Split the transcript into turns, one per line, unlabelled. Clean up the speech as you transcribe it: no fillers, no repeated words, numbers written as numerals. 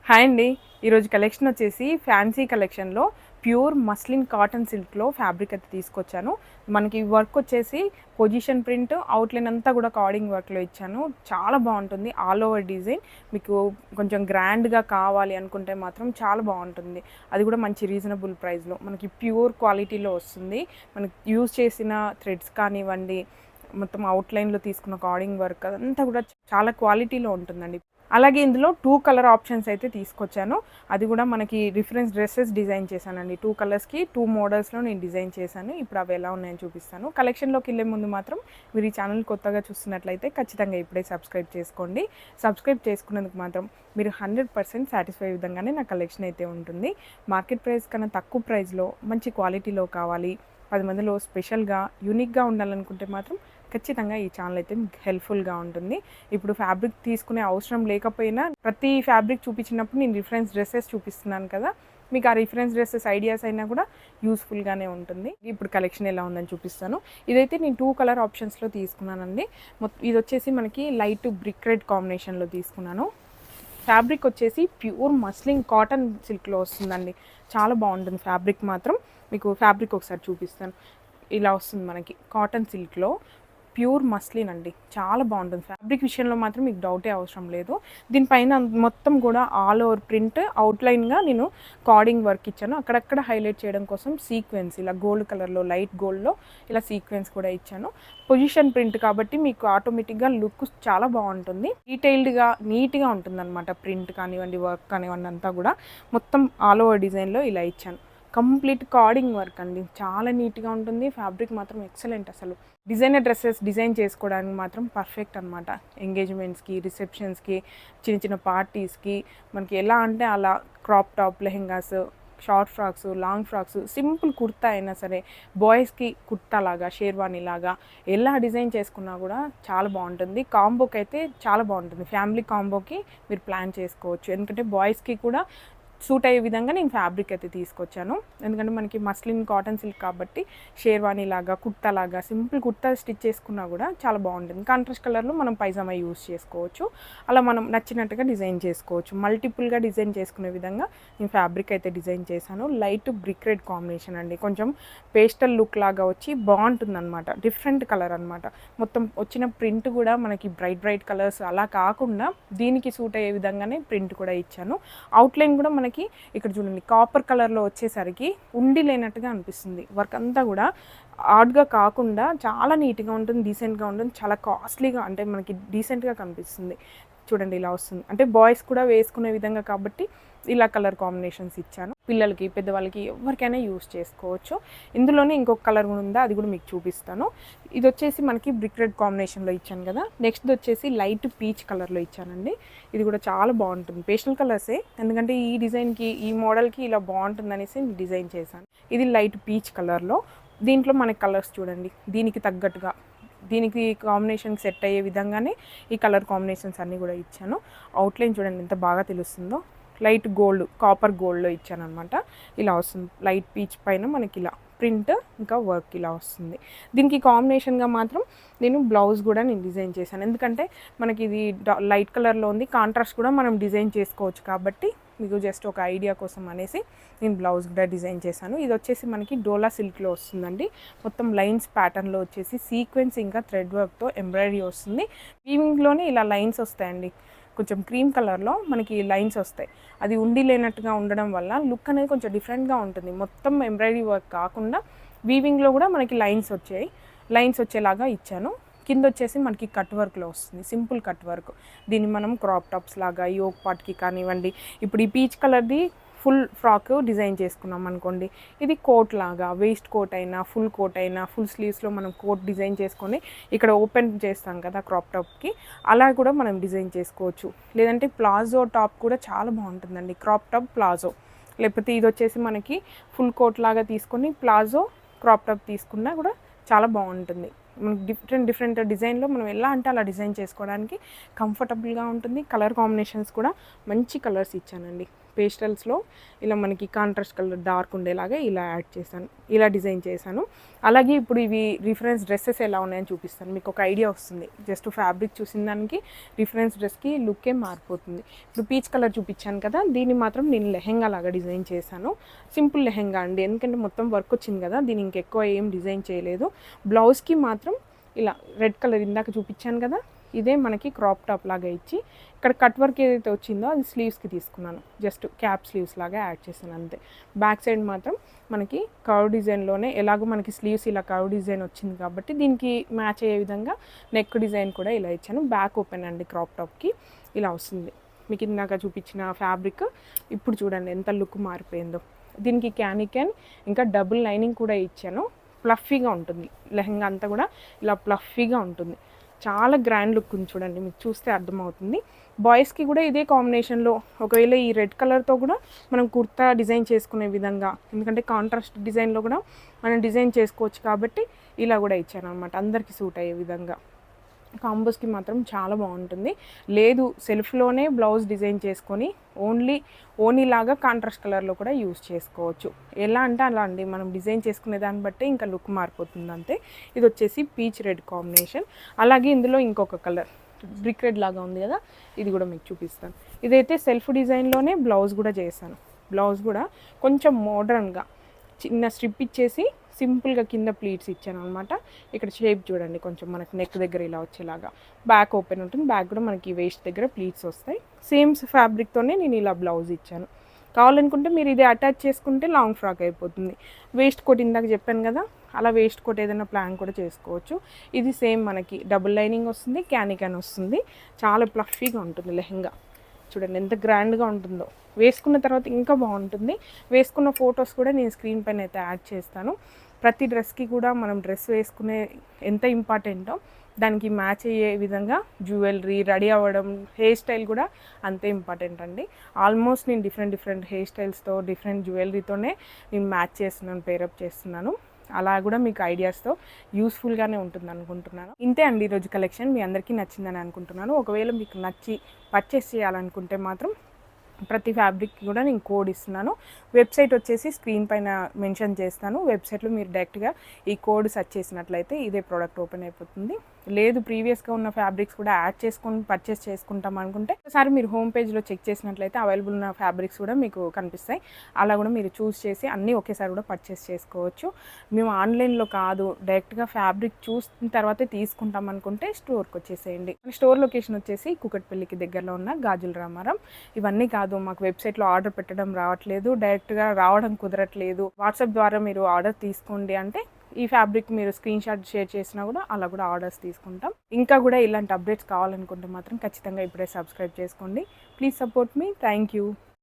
Hi అండి. ఈరోజు collection వచ్చేసి ఫ్యాన్సీ కలెక్షన్లో ప్యూర్ మస్లిన్ కాటన్ సిల్క్లో ఫ్యాబ్రిక్ అయితే తీసుకొచ్చాను. మనకి వర్క్ వచ్చేసి పొజిషన్ ప్రింట్ అవుట్లైన్ అంతా కూడా కార్డింగ్ వర్క్లో ఇచ్చాను. చాలా బాగుంటుంది. ఆల్ ఓవర్ డిజైన్ మీకు కొంచెం గ్రాండ్గా కావాలి అనుకుంటే మాత్రం చాలా బాగుంటుంది. అది కూడా మంచి రీజనబుల్ ప్రైస్లో మనకి ప్యూర్ క్వాలిటీలో వస్తుంది. మనకి యూజ్ చేసిన థ్రెడ్స్ కానివ్వండి, మొత్తం అవుట్లైన్లో తీసుకున్న కార్డింగ్ వర్క్ అదంతా కూడా చాలా క్వాలిటీలో ఉంటుందండి. అలాగే ఇందులో 2 కలర్ ఆప్షన్స్ అయితే తీసుకొచ్చాను. అది కూడా మనకి రిఫరెన్స్ డ్రెస్సెస్ డిజైన్ చేశానండి. 2 కలర్స్కి 2 మోడల్స్లో నేను డిజైన్ చేశాను. ఇప్పుడు అవి ఎలా ఉన్నాయని చూపిస్తాను. కలెక్షన్లోకి వెళ్ళే ముందు మాత్రం మీరు ఈ ఛానల్ కొత్తగా చూస్తున్నట్లయితే ఖచ్చితంగా ఇప్పుడే సబ్స్క్రైబ్ చేసుకోండి. సబ్స్క్రైబ్ చేసుకున్నందుకు మాత్రం మీరు 100% సాటిస్ఫై విధంగానే నా కలెక్షన్ అయితే ఉంటుంది. మార్కెట్ ప్రైస్ కన్నా తక్కువ ప్రైస్లో మంచి క్వాలిటీలో కావాలి, 10 మందిలో స్పెషల్గా యూనిక్గా ఉండాలనుకుంటే మాత్రం ఖచ్చితంగా ఈ ఛానల్ అయితే మీకు హెల్ప్ఫుల్గా ఉంటుంది. ఇప్పుడు ఫ్యాబ్రిక్ తీసుకునే అవసరం లేకపోయినా ప్రతి ఫ్యాబ్రిక్ చూపించినప్పుడు నేను రిఫరెన్స్ డ్రెస్సెస్ చూపిస్తున్నాను కదా, మీకు ఆ రిఫరెన్స్ డ్రెస్సెస్ ఐడియాస్ అయినా కూడా యూస్ఫుల్గానే ఉంటుంది. ఇప్పుడు కలెక్షన్ ఎలా ఉందని చూపిస్తాను. ఇదైతే నేను 2 కలర్ ఆప్షన్స్లో తీసుకున్నానండి. ఇది వచ్చేసి మనకి లైట్ బ్రిక్ రెడ్ కాంబినేషన్లో తీసుకున్నాను. ఫ్యాబ్రిక్ వచ్చేసి ప్యూర్ మస్లిన్ కాటన్ సిల్క్లో వస్తుందండి. చాలా బాగుంటుంది ఫ్యాబ్రిక్ మాత్రం. మీకు ఫ్యాబ్రిక్ ఒకసారి చూపిస్తాను. ఇలా వస్తుంది మనకి కాటన్ సిల్క్లో ప్యూర్ మస్లిన్ అండి. చాలా బాగుంటుంది ఫ్యాబ్రిక్ విషయంలో మాత్రం మీకు డౌటే అవసరం లేదు. దీనిపైన మొత్తం కూడా ఆల్ ఓవర్ ప్రింట్ అవుట్లైన్గా నేను కార్డింగ్ వర్క్ ఇచ్చాను. అక్కడక్కడ హైలైట్ చేయడం కోసం సీక్వెన్స్ ఇలా గోల్డ్ కలర్లో, లైట్ గోల్డ్లో ఇలా సీక్వెన్స్ కూడా ఇచ్చాను. పొజిషన్ ప్రింట్ కాబట్టి మీకు ఆటోమేటిక్గా లుక్ చాలా బాగుంటుంది. డీటెయిల్డ్గా నీట్గా ఉంటుంది అనమాట. ప్రింట్ కానివ్వండి, వర్క్ కానివ్వండి అంతా కూడా మొత్తం ఆల్ ఓవర్ డిజైన్లో ఇలా ఇచ్చాను. కంప్లీట్ కార్డింగ్ వర్క్ అండి. చాలా నీట్గా ఉంటుంది. ఫ్యాబ్రిక్ మాత్రం ఎక్సలెంట్. అసలు డిజైనర్ డ్రెస్సెస్ డిజైన్ చేసుకోవడానికి మాత్రం పర్ఫెక్ట్ అనమాట. ఎంగేజ్మెంట్స్కి, రిసెప్షన్స్కి, చిన్న చిన్న పార్టీస్కి మనకి ఎలా అంటే అలా crop top, lehengas, short frocks, long frocks, simple kurta అయినా సరే, బాయ్స్కి కుర్తా లాగా, షేర్వానీ లాగా ఎలా డిజైన్ చేసుకున్నా కూడా చాలా బాగుంటుంది. కాంబోకి అయితే చాలా బాగుంటుంది. ఫ్యామిలీ కాంబోకి మీరు ప్లాన్ చేసుకోవచ్చు. ఎందుకంటే బాయ్స్కి కూడా సూట్ అయ్యే విధంగా నేను ఫ్యాబ్రిక్ అయితే తీసుకొచ్చాను. ఎందుకంటే మనకి మస్లిన్ కాటన్ సిల్క్ కాబట్టి షేర్వానీ లాగా, కుర్తా లాగా, సింపుల్ కుర్తా స్టిచ్ చేసుకున్నా కూడా చాలా బాగుంటుంది. కాంట్రాస్ట్ కలర్లో మనం పైజామా యూస్ చేసుకోవచ్చు. అలా మనం నచ్చినట్టుగా డిజైన్ చేసుకోవచ్చు. మల్టిపుల్గా డిజైన్ చేసుకునే విధంగా నేను ఫ్యాబ్రిక్ అయితే డిజైన్ చేశాను. లైట్ బ్రిక్ రెడ్ కాంబినేషన్ అండి. కొంచెం పేస్టల్ లుక్ లాగా వచ్చి బాగుంటుంది అనమాట. డిఫరెంట్ కలర్ అనమాట. మొత్తం వచ్చిన ప్రింట్ కూడా మనకి బ్రైట్ కలర్స్ అలా కాకుండా దీనికి సూట్ అయ్యే విధంగానే ప్రింట్ కూడా ఇచ్చాను. అవుట్లైన్ కూడా మనకి ఇక్కడ చూడండి కాపర్ కలర్లో వచ్చేసరికి ఉండి లేనట్టుగా అనిపిస్తుంది. వర్క్ అంతా కూడా ఆడ్గా కాకుండా చాలా నీట్గా ఉంటుంది, డీసెంట్గా ఉంటుంది. చాలా కాస్ట్లీగా అంటే మనకి డీసెంట్గా కనిపిస్తుంది. చూడండి ఇలా వస్తుంది. అంటే బాయ్స్ కూడా వేసుకునే విధంగా కాబట్టి ఇలా కలర్ కాంబినేషన్స్ ఇచ్చాను. పిల్లలకి, పెద్దవాళ్ళకి ఎవరికైనా యూస్ చేసుకోవచ్చు. ఇందులోనే ఇంకొక కలర్ కూడా ఉందా, అది కూడా మీకు చూపిస్తాను. ఇది వచ్చేసి మనకి బ్రిక్ రెడ్ కాంబినేషన్లో ఇచ్చాను కదా. నెక్స్ట్ వచ్చేసి లైట్ పీచ్ కలర్లో ఇచ్చానండి. ఇది కూడా చాలా బాగుంటుంది. పేస్టల్ కలర్సే, ఎందుకంటే ఈ డిజైన్కి, ఈ మోడల్కి ఇలా బాగుంటుంది అనేసి డిజైన్ చేశాను. ఇది లైట్ పీచ్ కలర్లో. దీంట్లో మనకి కలర్స్ చూడండి, దీనికి తగ్గట్టుగా, దీనికి కాంబినేషన్కి సెట్ అయ్యే విధంగానే ఈ కలర్ కాంబినేషన్స్ అన్నీ కూడా ఇచ్చాను. అవుట్లైన్ చూడండి ఎంత బాగా తెలుస్తుందో. లైట్ గోల్డ్, కాపర్ గోల్డ్లో ఇచ్చాను అనమాట. ఇలా వస్తుంది. లైట్ పీచ్ పైన మనకి ఇలా ప్రింట్ ఇంకా వర్క్ ఇలా వస్తుంది. దీనికి కాంబినేషన్గా మాత్రం నేను బ్లౌజ్ కూడా నేను డిజైన్ చేశాను. ఎందుకంటే మనకి ఇది లైట్ కలర్లో ఉంది, కాంట్రాస్ట్ కూడా మనం డిజైన్ చేసుకోవచ్చు కాబట్టి మీకు జస్ట్ ఒక ఐడియా కోసం అనేసి నేను బ్లౌజ్ కూడా డిజైన్ చేశాను. ఇది వచ్చేసి మనకి డోలా సిల్క్లో వస్తుందండి. మొత్తం లైన్స్ ప్యాటర్న్లో వచ్చేసి సీక్వెన్స్ ఇంకా థ్రెడ్ వర్క్తో ఎంబ్రాయిడరీ వస్తుంది. వీవింగ్లోనే ఇలా లైన్స్ వస్తాయండి. కొంచెం క్రీమ్ కలర్లో మనకి లైన్స్ వస్తాయి. అది ఉండి లేనట్టుగా ఉండడం వల్ల లుక్ అనేది కొంచెం డిఫరెంట్గా ఉంటుంది. మొత్తం ఎంబ్రాయిడరీ వర్క్ కాకుండా వీవింగ్లో కూడా మనకి లైన్స్ వచ్చేలాగా ఇచ్చాను. కింద వచ్చేసి మనకి కట్ వర్క్లో వస్తుంది, సింపుల్ కట్ వర్క్. దీన్ని మనం క్రాప్ టాప్స్ లాగా, యోక్ పార్ట్కి కానివ్వండి, ఇప్పుడు ఈ పీచ్ కలర్ది ఫుల్ ఫ్రాక్ డిజైన్ చేసుకున్నాం అనుకోండి, ఇది కోట్ లాగా, వేస్ట్ కోట్ అయినా, ఫుల్ కోట్ అయినా, ఫుల్ స్లీవ్స్లో మనం కోట్ డిజైన్ చేసుకొని ఇక్కడ ఓపెన్ చేస్తాం కదా క్రాప్ టాప్కి, అలా కూడా మనం డిజైన్ చేసుకోవచ్చు. లేదంటే ప్లాజో టాప్ కూడా చాలా బాగుంటుందండి. క్రాప్ టాప్ ప్లాజో, లేకపోతే ఇది వచ్చేసి మనకి ఫుల్ కోట్ లాగా తీసుకొని ప్లాజో క్రాప్ టాప్ తీసుకున్నా కూడా చాలా బాగుంటుంది. మనకి డిఫరెంట్ డిజైన్లో మనం ఎలా అంటే అలా డిజైన్ చేసుకోవడానికి కంఫర్టబుల్గా ఉంటుంది. కలర్ కాంబినేషన్స్ కూడా మంచి కలర్స్ ఇచ్చానండి. పేస్టల్స్లో ఇలా మనకి కాంట్రాస్ట్ కలర్ డార్క్ ఉండేలాగా ఇలా యాడ్ చేశాను, ఇలా డిజైన్ చేశాను. అలాగే ఇప్పుడు ఇవి రిఫరెన్స్ డ్రెస్సెస్ ఎలా ఉన్నాయని చూపిస్తాను, మీకు ఒక ఐడియా వస్తుంది. జస్ట్ ఫ్యాబ్రిక్ చూసిన దానికి రిఫరెన్స్ డ్రెస్కి లుక్కే మారిపోతుంది. ఇప్పుడు పీచ్ కలర్ చూపించాను కదా, దీన్ని మాత్రం నేను లెహెంగా లాగా డిజైన్ చేశాను. సింపుల్ లెహెంగా అండి, ఎందుకంటే మొత్తం వర్క్ వచ్చింది కదా, దీని ఇంకెక్కువ ఏం డిజైన్ చేయలేదు. బ్లౌజ్కి మాత్రం ఇలా రెడ్ కలర్ ఇందాక చూపించాను కదా, ఇదే మనకి క్రాప్ టాప్ లాగా ఇచ్చి ఇక్కడ కట్ వర్క్ ఏదైతే వచ్చిందో అది స్లీవ్స్కి తీసుకున్నాను. జస్ట్ క్యాప్ స్లీవ్స్ లాగా యాడ్ చేశాను అంతే. బ్యాక్ సైడ్ మాత్రం మనకి కర్వ్ డిజైన్లోనే, ఎలాగో మనకి స్లీవ్స్ ఇలా కర్వ్ డిజైన్ వచ్చింది కాబట్టి దీనికి మ్యాచ్ అయ్యే విధంగా నెక్ డిజైన్ కూడా ఇలా ఇచ్చాను. బ్యాక్ ఓపెన్ అండి, క్రాప్ టాప్కి ఇలా వస్తుంది. మీకు ఇందాక చూపించిన ఫ్యాబ్రిక్ ఇప్పుడు చూడండి ఎంత లుక్ మారిపోయిందో. దీనికి క్యాన్ ఇంకా డబుల్ లైనింగ్ కూడా ఇచ్చాను. ప్లఫీగా ఉంటుంది లెహంగా అంతా కూడా, ఇలా ప్లఫీగా ఉంటుంది. చాలా గ్రాండ్ లుక్ ఉంది చూడండి, మీకు చూస్తే అర్థమవుతుంది. బాయ్స్కి కూడా ఇదే కాంబినేషన్లో, ఒకవేళ ఈ రెడ్ కలర్తో కూడా మనం కుర్తా డిజైన్ చేసుకునే విధంగా, ఎందుకంటే కాంట్రాస్ట్ డిజైన్లో కూడా మనం డిజైన్ చేసుకోవచ్చు కాబట్టి ఇలా కూడా ఇచ్చాను అనమాట, అందరికీ సూట్ అయ్యే విధంగా. కాంబోస్కి మాత్రం చాలా బాగుంటుంది. లేదు సెల్ఫ్లోనే బ్లౌజ్ డిజైన్ చేసుకొని ఓనీలాగా కాంట్రాస్ట్ కలర్లో కూడా యూస్ చేసుకోవచ్చు. ఎలా అంటే అలా అండి, మనం డిజైన్ చేసుకునే దాన్ని బట్టి ఇంకా లుక్ మారిపోతుంది అంతే. ఇది వచ్చేసి పీచ్ రెడ్ కాంబినేషన్. అలాగే ఇందులో ఇంకొక కలర్ బ్రిక్ రెడ్ లాగా ఉంది కదా, ఇది కూడా మీకు చూపిస్తాను. ఇదైతే సెల్ఫ్ డిజైన్లోనే బ్లౌజ్ కూడా చేశాను. బ్లౌజ్ కూడా కొంచెం మోడర్న్గా చిన్న స్ట్రిప్ ఇచ్చేసి సింపుల్గా కింద ప్లీట్స్ ఇచ్చాను అనమాట. ఇక్కడ షేప్ చూడండి, కొంచెం మనకి నెక్ దగ్గర ఇలా వచ్చేలాగా. బ్యాక్ ఓపెన్ ఉంటుంది, బ్యాక్ కూడా మనకి వేస్ట్ దగ్గర ప్లీట్స్ వస్తాయి. సేమ్ ఫ్యాబ్రిక్తోనే నేను ఇలా బ్లౌజ్ ఇచ్చాను. కావాలనుకుంటే మీరు ఇది అటాచ్ చేసుకుంటే లాంగ్ ఫ్రాక్ అయిపోతుంది. వేస్ట్ కోట్ ఇందాక చెప్పాను కదా, అలా వేస్ట్ కోట్ ఏదైనా ప్లాన్ కూడా చేసుకోవచ్చు. ఇది సేమ్ మనకి డబుల్ లైనింగ్ వస్తుంది, క్యాన్ వస్తుంది. చాలా ప్లఫీగా ఉంటుంది లెహంగా. చూడండి ఎంత గ్రాండ్గా ఉంటుందో. వేసుకున్న తర్వాత ఇంకా బాగుంటుంది. వేసుకున్న ఫొటోస్ కూడా నేను స్క్రీన్ పైన అయితే యాడ్ చేస్తాను. ప్రతి డ్రెస్కి కూడా మనం డ్రెస్ వేసుకునే ఎంత ఇంపార్టెంటో దానికి మ్యాచ్ అయ్యే విధంగా జ్యువెలరీ, రెడీ అవ్వడం, హెయిర్ స్టైల్ కూడా అంతే ఇంపార్టెంట్ అండి. ఆల్మోస్ట్ నేను డిఫరెంట్ హెయిర్ స్టైల్స్తో, డిఫరెంట్ జ్యువెలరీతోనే నేను మ్యాచ్ చేస్తున్నాను, పేరప్ చేస్తున్నాను. అలా కూడా మీకు ఐడియాస్తో యూస్ఫుల్గానే ఉంటుంది అనుకుంటున్నాను. ఇంతే అండి ఈరోజు కలెక్షన్. మీ అందరికీ నచ్చిందని అనుకుంటున్నాను. ఒకవేళ మీకు నచ్చి పర్చేస్ చేయాలనుకుంటే మాత్రం ప్రతి ఫ్యాబ్రిక్కి కూడా నేను కోడ్ ఇస్తున్నాను. వెబ్సైట్ వచ్చేసి స్క్రీన్ పైన మెన్షన్ చేస్తాను. వెబ్సైట్లో మీరు డైరెక్ట్గా ఈ కోడ్ సెర్చ్ చేసినట్లయితే ఇదే ప్రోడక్ట్ ఓపెన్ అయిపోతుంది. లేదు ప్రీవియస్గా ఉన్న ఫ్యాబ్రిక్స్ కూడా యాడ్ చేసుకొని పర్చేస్ చేసుకుంటాం అనుకుంటే ఒకసారి మీరు హోమ్ పేజ్లో చెక్ చేసినట్లయితే అవైలబుల్ ఉన్న ఫ్యాబ్రిక్స్ కూడా మీకు కనిపిస్తాయి. అలా కూడా మీరు చూస్ చేసి అన్నీ ఒకేసారి కూడా పర్చేస్ చేసుకోవచ్చు. మేము ఆన్లైన్లో కాదు, డైరెక్ట్గా ఫ్యాబ్రిక్ చూసిన తర్వాతే తీసుకుంటాం అనుకుంటే స్టోర్కి వచ్చేసేయండి. స్టోర్ లొకేషన్ వచ్చేసి కూకట్పల్లికి దగ్గరలో ఉన్న గాజుల రామారం. ఇవన్నీ కాదు, మాకు వెబ్సైట్లో ఆర్డర్ పెట్టడం రావట్లేదు, డైరెక్ట్గా రావడం కుదరట్లేదు, వాట్సాప్ ద్వారా మీరు ఆర్డర్ తీసుకోండి అంటే ఈ ఫ్యాబ్రిక్ మీరు స్క్రీన్ షాట్ షేర్ చేసినా కూడా అలా కూడా ఆర్డర్స్ తీసుకుంటాం. ఇంకా కూడా ఇలాంటి అప్డేట్స్ కావాలనుకుంటే మాత్రం ఖచ్చితంగా ఇప్పుడే సబ్స్క్రైబ్ చేసుకోండి. Please support me. Thank you.